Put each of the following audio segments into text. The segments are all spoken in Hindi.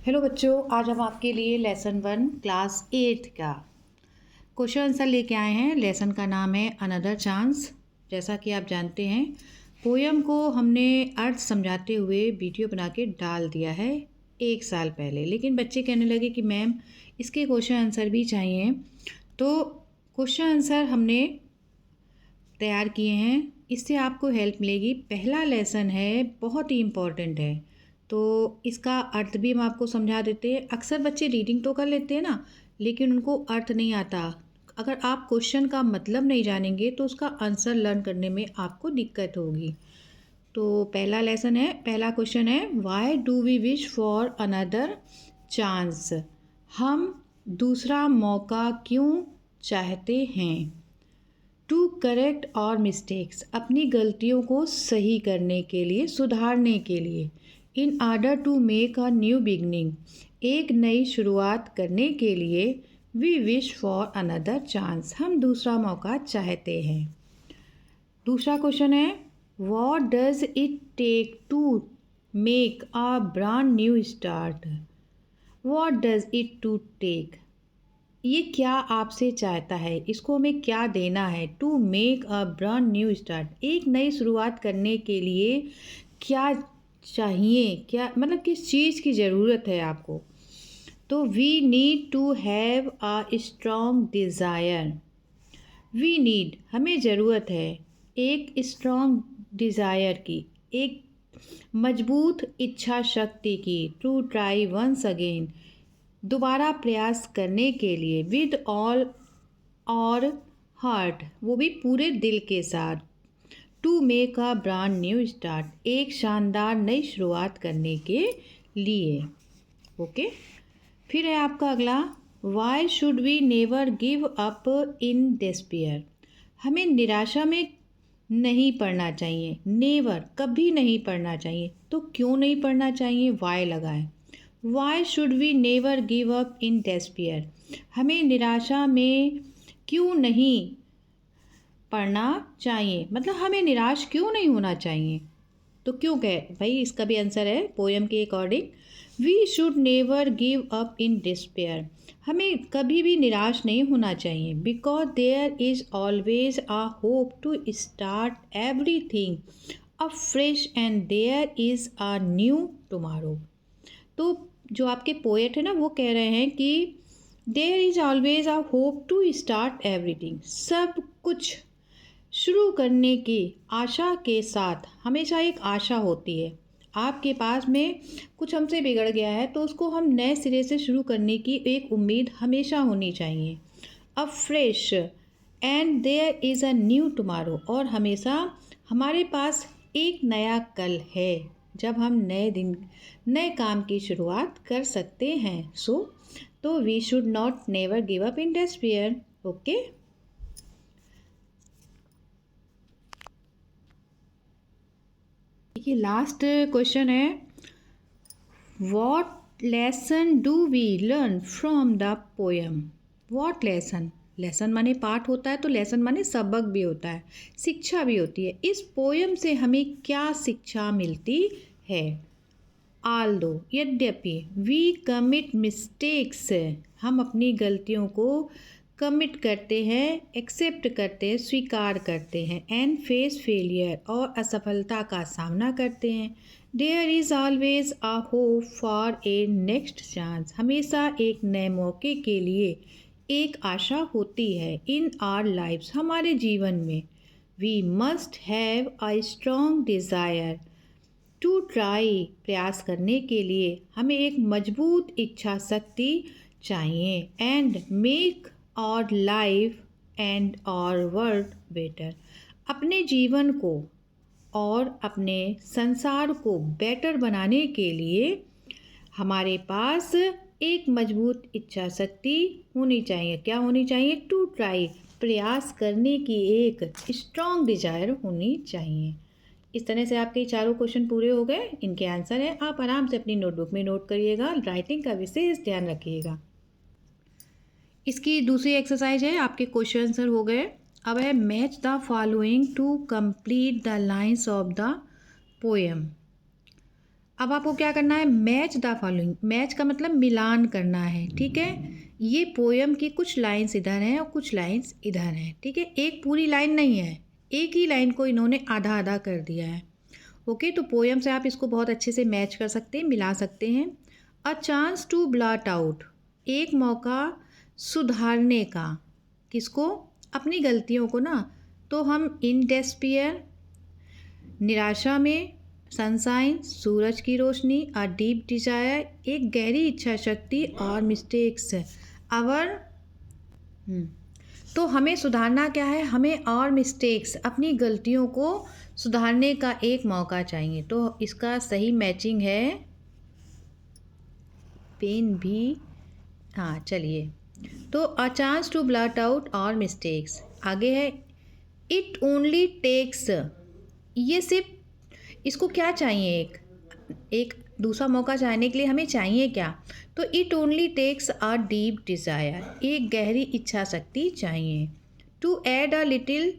हेलो बच्चों, आज हम आपके लिए लेसन 1 क्लास 8 का क्वेश्चन आंसर लेके आए हैं। लेसन का नाम है अनदर चांस। जैसा कि आप जानते हैं, पोयम को हमने अर्थ समझाते हुए वीडियो बना के डाल दिया है 1 साल पहले, लेकिन बच्चे कहने लगे कि मैम इसके क्वेश्चन आंसर भी चाहिए। तो क्वेश्चन आंसर हमने तैयार किए हैं, इससे आपको हेल्प मिलेगी। पहला लेसन है, बहुत ही इम्पॉर्टेंट है, तो इसका अर्थ भी हम आपको समझा देते हैं। अक्सर बच्चे रीडिंग तो कर लेते हैं ना, लेकिन उनको अर्थ नहीं आता। अगर आप क्वेश्चन का मतलब नहीं जानेंगे तो उसका आंसर लर्न करने में आपको दिक्कत होगी। तो पहला लेसन है, पहला क्वेश्चन है, why do we wish for another chance? हम दूसरा मौका क्यों चाहते हैं? टू करेक्ट और मिस्टेक्स, अपनी गलतियों को सही करने के लिए, सुधारने के लिए। In order to make a new beginning, एक नई शुरुआत करने के लिए। We wish for another chance, हम दूसरा मौका चाहते हैं। दूसरा क्वेश्चन है, what does it take to make a brand new start? What does it to take, ये क्या आपसे चाहता है, इसको हमें क्या देना है? To make a brand new start, एक नई शुरुआत करने के लिए क्या चाहिए, क्या मतलब किस चीज़ की ज़रूरत है आपको? तो we need to have a strong desire. We need, हमें ज़रूरत है एक स्ट्रॉन्ग डिज़ायर की, एक मजबूत इच्छा शक्ति की। टू ट्राई वंस अगेन, दोबारा प्रयास करने के लिए। विद ऑल और हार्ट, वो भी पूरे दिल के साथ। To make a brand new start, एक शानदार नई शुरुआत करने के लिए। ओके, फिर है आपका अगला, why should we never give up in despair? हमें निराशा में नहीं पड़ना चाहिए। नेवर, कभी नहीं पड़ना चाहिए। तो क्यों नहीं पड़ना चाहिए? वाई लगाएं। Why should we never give up in despair, हमें निराशा में क्यों नहीं पड़ना चाहिए, मतलब हमें निराश क्यों नहीं होना चाहिए? तो क्यों कहे भाई, इसका भी आंसर है पोयम के according, we should never give up in despair, हमें कभी भी निराश नहीं होना चाहिए। Because there is always a hope to start everything afresh and there is a new tomorrow. तो जो आपके पोएट है ना, वो कह रहे हैं कि there is always a hope to start everything, सब कुछ शुरू करने की आशा के साथ, हमेशा एक आशा होती है। आपके पास में कुछ हमसे बिगड़ गया है तो उसको हम नए सिरे से शुरू करने की एक उम्मीद हमेशा होनी चाहिए। Afresh and there is a new tomorrow, और हमेशा हमारे पास एक नया कल है जब हम नए दिन, नए काम की शुरुआत कर सकते हैं। तो we should not never give up in despair. Okay, देखिए लास्ट क्वेश्चन है, what lesson do we learn from the poem? What lesson, lesson माने पाठ होता है, तो लेसन माने सबक भी होता है, शिक्षा भी होती है। इस पोएम से हमें क्या शिक्षा मिलती है? आल दो, यद्यपि, वी कमिट मिस्टेक्स, हम अपनी गलतियों को कमिट करते हैं, एक्सेप्ट करते हैं, स्वीकार करते हैं। एंड फेस फेलियर, और असफलता का सामना करते हैं। There is always a hope for a next chance, हमेशा एक नए मौके के लिए एक आशा होती है। इन आवर लाइफ्स, हमारे जीवन में। We must have a strong desire to try, प्रयास करने के लिए हमें एक मजबूत इच्छा शक्ति चाहिए। एंड मेक और लाइफ एंड और वर्ल्ड बेटर, अपने जीवन को और अपने संसार को बेटर बनाने के लिए हमारे पास एक मजबूत इच्छा शक्ति होनी चाहिए। क्या होनी चाहिए? टू ट्राई, प्रयास करने की एक स्ट्रॉन्ग डिजायर होनी चाहिए। इस तरह से आपके चारों क्वेश्चन पूरे हो गए। इनके आंसर है, आप आराम से अपनी नोटबुक में नोट करिएगा। राइटिंग का विशेष ध्यान रखिएगा। इसकी दूसरी एक्सरसाइज है, आपके क्वेश्चन आंसर हो गए। अब है match the following to complete the lines of the poem. अब आपको क्या करना है, मैच द फॉलोइंग। मैच का मतलब मिलान करना है, ठीक है। ये पोयम की कुछ लाइंस इधर हैं और कुछ लाइंस इधर हैं, ठीक है। एक पूरी लाइन नहीं है, एक ही लाइन को इन्होंने आधा आधा कर दिया है। ओके, तो पोयम से आप इसको बहुत अच्छे से मैच कर सकते हैं, मिला सकते हैं। A chance to blot out, एक मौका सुधारने का। किसको? अपनी गलतियों को ना। तो हम इन डेस्पियर, निराशा में, सनसाइन, सूरज की रोशनी, अ डीप डिजायर, एक गहरी इच्छा शक्ति, और मिस्टेक्स आवर। तो हमें सुधारना क्या है, हमें और मिस्टेक्स, अपनी गलतियों को सुधारने का एक मौका चाहिए। तो इसका सही मैचिंग है पेन भी। हाँ चलिए, तो a chance to blot out our mistakes. आगे है इट ओनली टेक्स, ये सिर्फ इसको क्या चाहिए, एक दूसरा मौका चाहने के लिए हमें चाहिए क्या? तो it only takes a deep desire, एक गहरी इच्छा शक्ति चाहिए। टू ऐड अ लिटिल,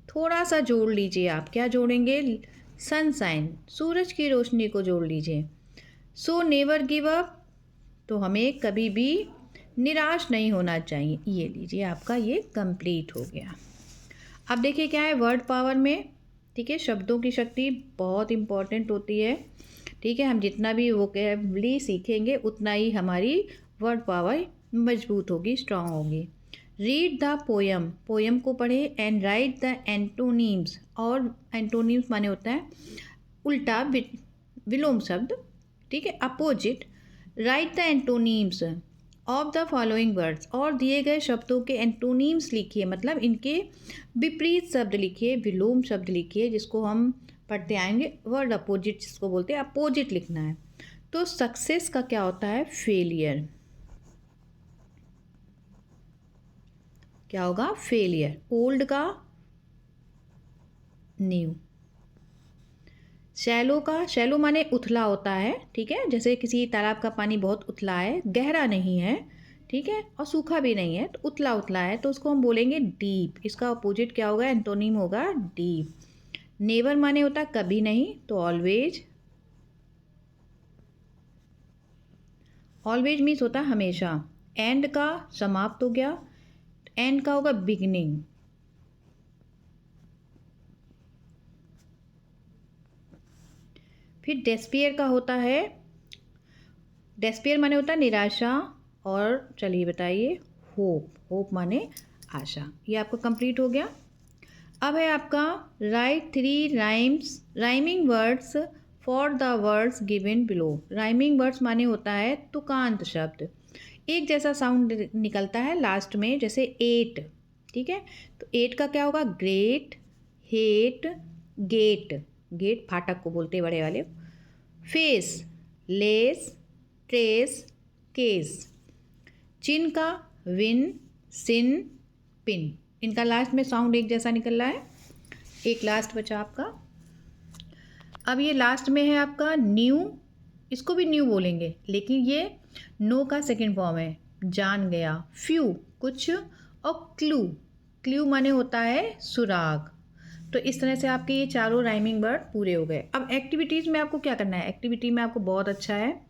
थोड़ा सा जोड़ लीजिए आप। क्या जोड़ेंगे? सनसाइन, सूरज की रोशनी को जोड़ लीजिए। सो नेवर गिव अप, तो हमें कभी भी निराश नहीं होना चाहिए। ये लीजिए, आपका ये कंप्लीट हो गया। अब देखिए क्या है वर्ड पावर में, ठीक है। शब्दों की शक्ति बहुत इम्पॉर्टेंट होती है, ठीक है। हम जितना भी वोकेबलरी सीखेंगे उतना ही हमारी वर्ड पावर मजबूत होगी, स्ट्रांग होगी। रीड द पोयम, पोयम को पढ़े। एंड राइट द एंटोनीम्स, और एंटोनीम्स माने होता है उल्टा, विलोम शब्द, ठीक है, opposite. Write the antonyms of the following words, और दिए गए शब्दों के एंटोनीम्स लिखिए, मतलब इनके विपरीत शब्द लिखिए, विलोम शब्द लिखिए, जिसको हम पढ़ते आएंगे। वर्ड अपोजिट जिसको बोलते हैं, अपोजिट लिखना है। तो सक्सेस का क्या होता है? फेलियर। क्या होगा? फेलियर। ओल्ड का न्यू। शैलो का, शैलो माने उथला होता है, ठीक है। जैसे किसी तालाब का पानी बहुत उथला है, गहरा नहीं है, ठीक है, और सूखा भी नहीं है, तो उथला उथला है, तो उसको हम बोलेंगे डीप। इसका अपोजिट क्या होगा? एंटोनिम होगा डीप। नेवर माने होता है कभी नहीं, तो ऑलवेज। ऑलवेज मीन्स होता है हमेशा। एंड का समाप्त हो गया, एंड का होगा बिगनिंग। फिर डेस्पियर का होता है, डेस्पियर माने होता है निराशा, और चलिए बताइए होप, होप माने आशा। ये आपका कंप्लीट हो गया। अब है आपका right 3 rhymes, rhyming words for the words given below. Rhyming words माने होता है तुकांत शब्द, एक जैसा साउंड निकलता है लास्ट में, जैसे 8, ठीक है। तो 8 का क्या होगा? ग्रेट, हेट, गेट, गेट फाटक को बोलते हैं बड़े वाले। Face, lace, trace, case. Chin का विन, सिन, पिन। इनका लास्ट में साउंड एक जैसा निकल रहा है। एक लास्ट बचा आपका। अब ये लास्ट में है आपका न्यू, इसको भी न्यू बोलेंगे, लेकिन ये नो का सेकंड फॉर्म है। जान गया, फ्यू कुछ, और क्लू, क्लू माने होता है सुराग। तो इस तरह से आपके ये चारों राइमिंग वर्ड पूरे हो गए। अब एक्टिविटीज़ में आपको क्या करना है? एक्टिविटी में आपको बहुत अच्छा है,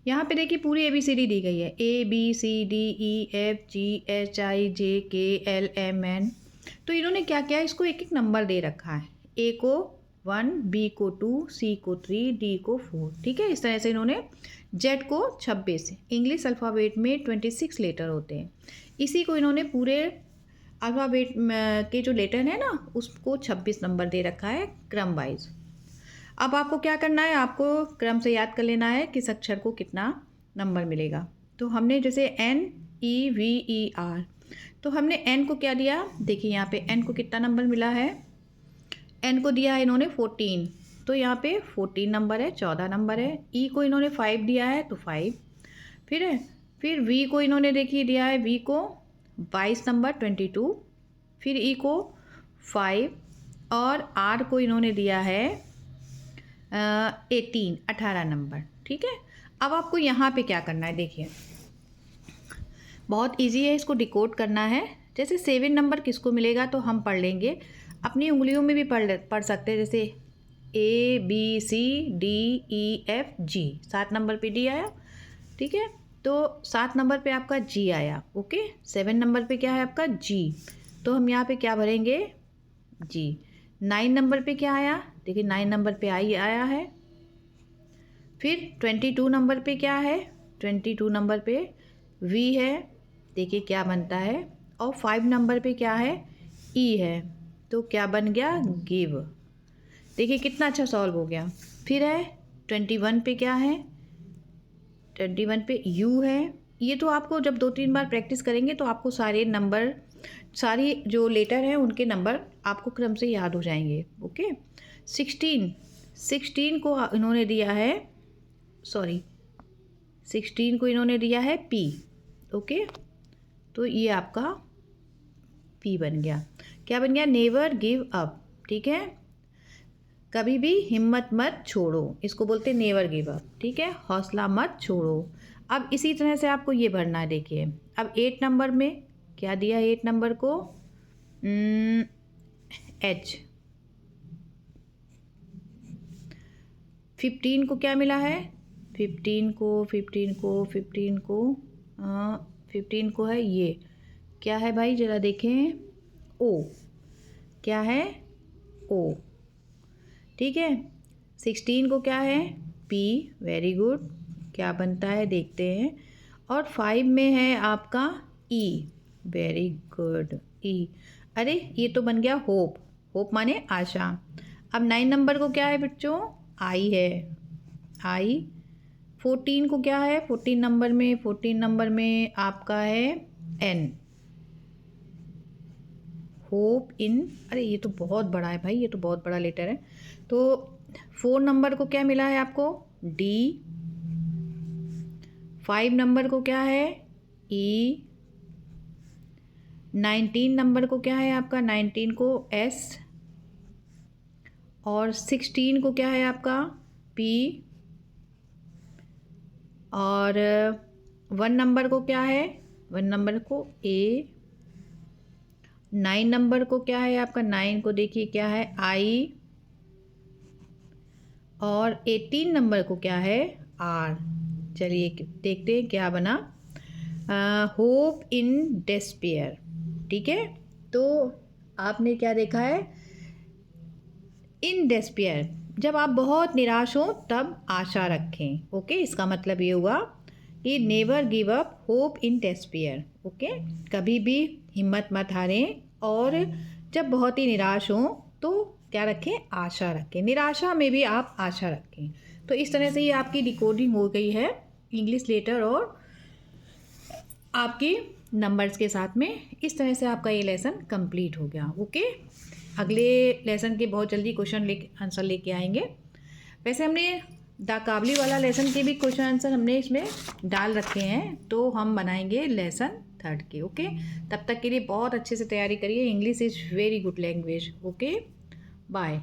यहाँ पे देखिए पूरी ABCD दी गई है, ABCDEFGHIJKLMN। तो इन्होंने क्या किया, इसको एक एक नंबर दे रखा है। A को 1, B को 2, C को 3, D को 4, ठीक है। इस तरह से इन्होंने Z को 26, इंग्लिश अल्फ़ाबेट में 26 लेटर होते हैं, इसी को इन्होंने पूरे अल्फ़ाबेट के जो लेटर है ना, उसको 26 नंबर दे रखा है क्रम वाइज। अब आपको क्या करना है, आपको क्रम से याद कर लेना है किस अक्षर को कितना नंबर मिलेगा। तो हमने जैसे NEVER, तो हमने N को क्या दिया? देखिए यहाँ पे N को कितना नंबर मिला है? N को दिया है इन्होंने 14, तो यहाँ पे 14 नंबर है, 14 नंबर है। E को इन्होंने 5 दिया है, तो 5। फिर V को इन्होंने देखिए दिया है, V को 22 नंबर 22। फिर E को 5, और R को इन्होंने दिया है 18 नंबर, ठीक है। अब आपको यहाँ पे क्या करना है, देखिए बहुत इजी है, इसको डिकोड करना है। जैसे 7 नंबर किसको मिलेगा, तो हम पढ़ लेंगे, अपनी उंगलियों में भी पढ़ सकते हैं। जैसे ABCDEFG, 7 नंबर पे D आया, ठीक है। तो 7 नंबर पे आपका G आया, ओके। 7 नंबर पे क्या है आपका G, तो हम यहाँ पे क्या भरेंगे G। 9 नंबर पे क्या आया, देखिए 9 नंबर पे I आया है। फिर 22 नंबर पे क्या है, 22 नंबर पे V है, देखिए क्या बनता है। और 5 नंबर पे क्या है, E है, तो क्या बन गया गिव। देखिए कितना अच्छा सॉल्व हो गया। फिर है 21 पे क्या है, 21 पे U है। ये तो आपको जब 2-3 बार प्रैक्टिस करेंगे तो आपको सारे नंबर, सारी जो लेटर हैं उनके नंबर आपको क्रम से याद हो जाएंगे, ओके। 16 को इन्होंने दिया है, 16 को इन्होंने दिया है P, ओके। तो ये आपका P बन गया। क्या बन गया, नेवर गिव अप, ठीक है। कभी भी हिम्मत मत छोड़ो, इसको बोलते हैं नेवर गिव अप, ठीक है। हौसला मत छोड़ो। अब इसी तरह से आपको ये भरना है, देखिए। अब 8 नंबर में क्या दिया, 8 नंबर को H। 15 को क्या मिला है, 15 को है ये, क्या है भाई ज़रा देखें, O, क्या है O, ठीक है। 16 को क्या है P, वेरी गुड, क्या बनता है देखते हैं। और 5 में है आपका E, वेरी गुड E। अरे ये तो बन गया होप, होप माने आशा। अब 9 नंबर को क्या है बच्चों, I है, I। 14 को क्या है, 14 नंबर में आपका है N, होप इन। अरे ये तो बहुत बड़ा है भाई, ये तो बहुत बड़ा लेटर है। तो 4 नंबर को क्या मिला है आपको, D। 5 नंबर को क्या है E। 19 नंबर को क्या है आपका, 19 को S। और 16 को क्या है आपका P। और 1 नंबर को क्या है, 1 नंबर को A। 9 नंबर को क्या है आपका, 9 को देखिए क्या है I। और 18 नंबर को क्या है R। चलिए देखते हैं क्या बना, होप इन डेस्पेयर, ठीक है। तो आपने क्या देखा है, इन डेस्पेयर, जब आप बहुत निराश हो तब आशा रखें, ओके। इसका मतलब ये हुआ कि नेवर गिव अप, होप इन डेस्पेयर, ओके। कभी भी हिम्मत मत हारें, और जब बहुत ही निराश हो तो क्या रखें, आशा रखें। निराशा में भी आप आशा रखें। तो इस तरह से ये आपकी डिकोडिंग हो गई है इंग्लिश लेटर और आपके नंबर्स के साथ में। इस तरह से आपका ये लेसन कंप्लीट हो गया, ओके। अगले लेसन के बहुत जल्दी क्वेश्चन आंसर लेके आएंगे। वैसे हमने द काबली वाला लेसन के भी क्वेश्चन आंसर हमने इसमें डाल रखे हैं, तो हम बनाएंगे लेसन 3 के, ओके। तब तक के लिए बहुत अच्छे से तैयारी करिए। English is very good language, okay. Bye.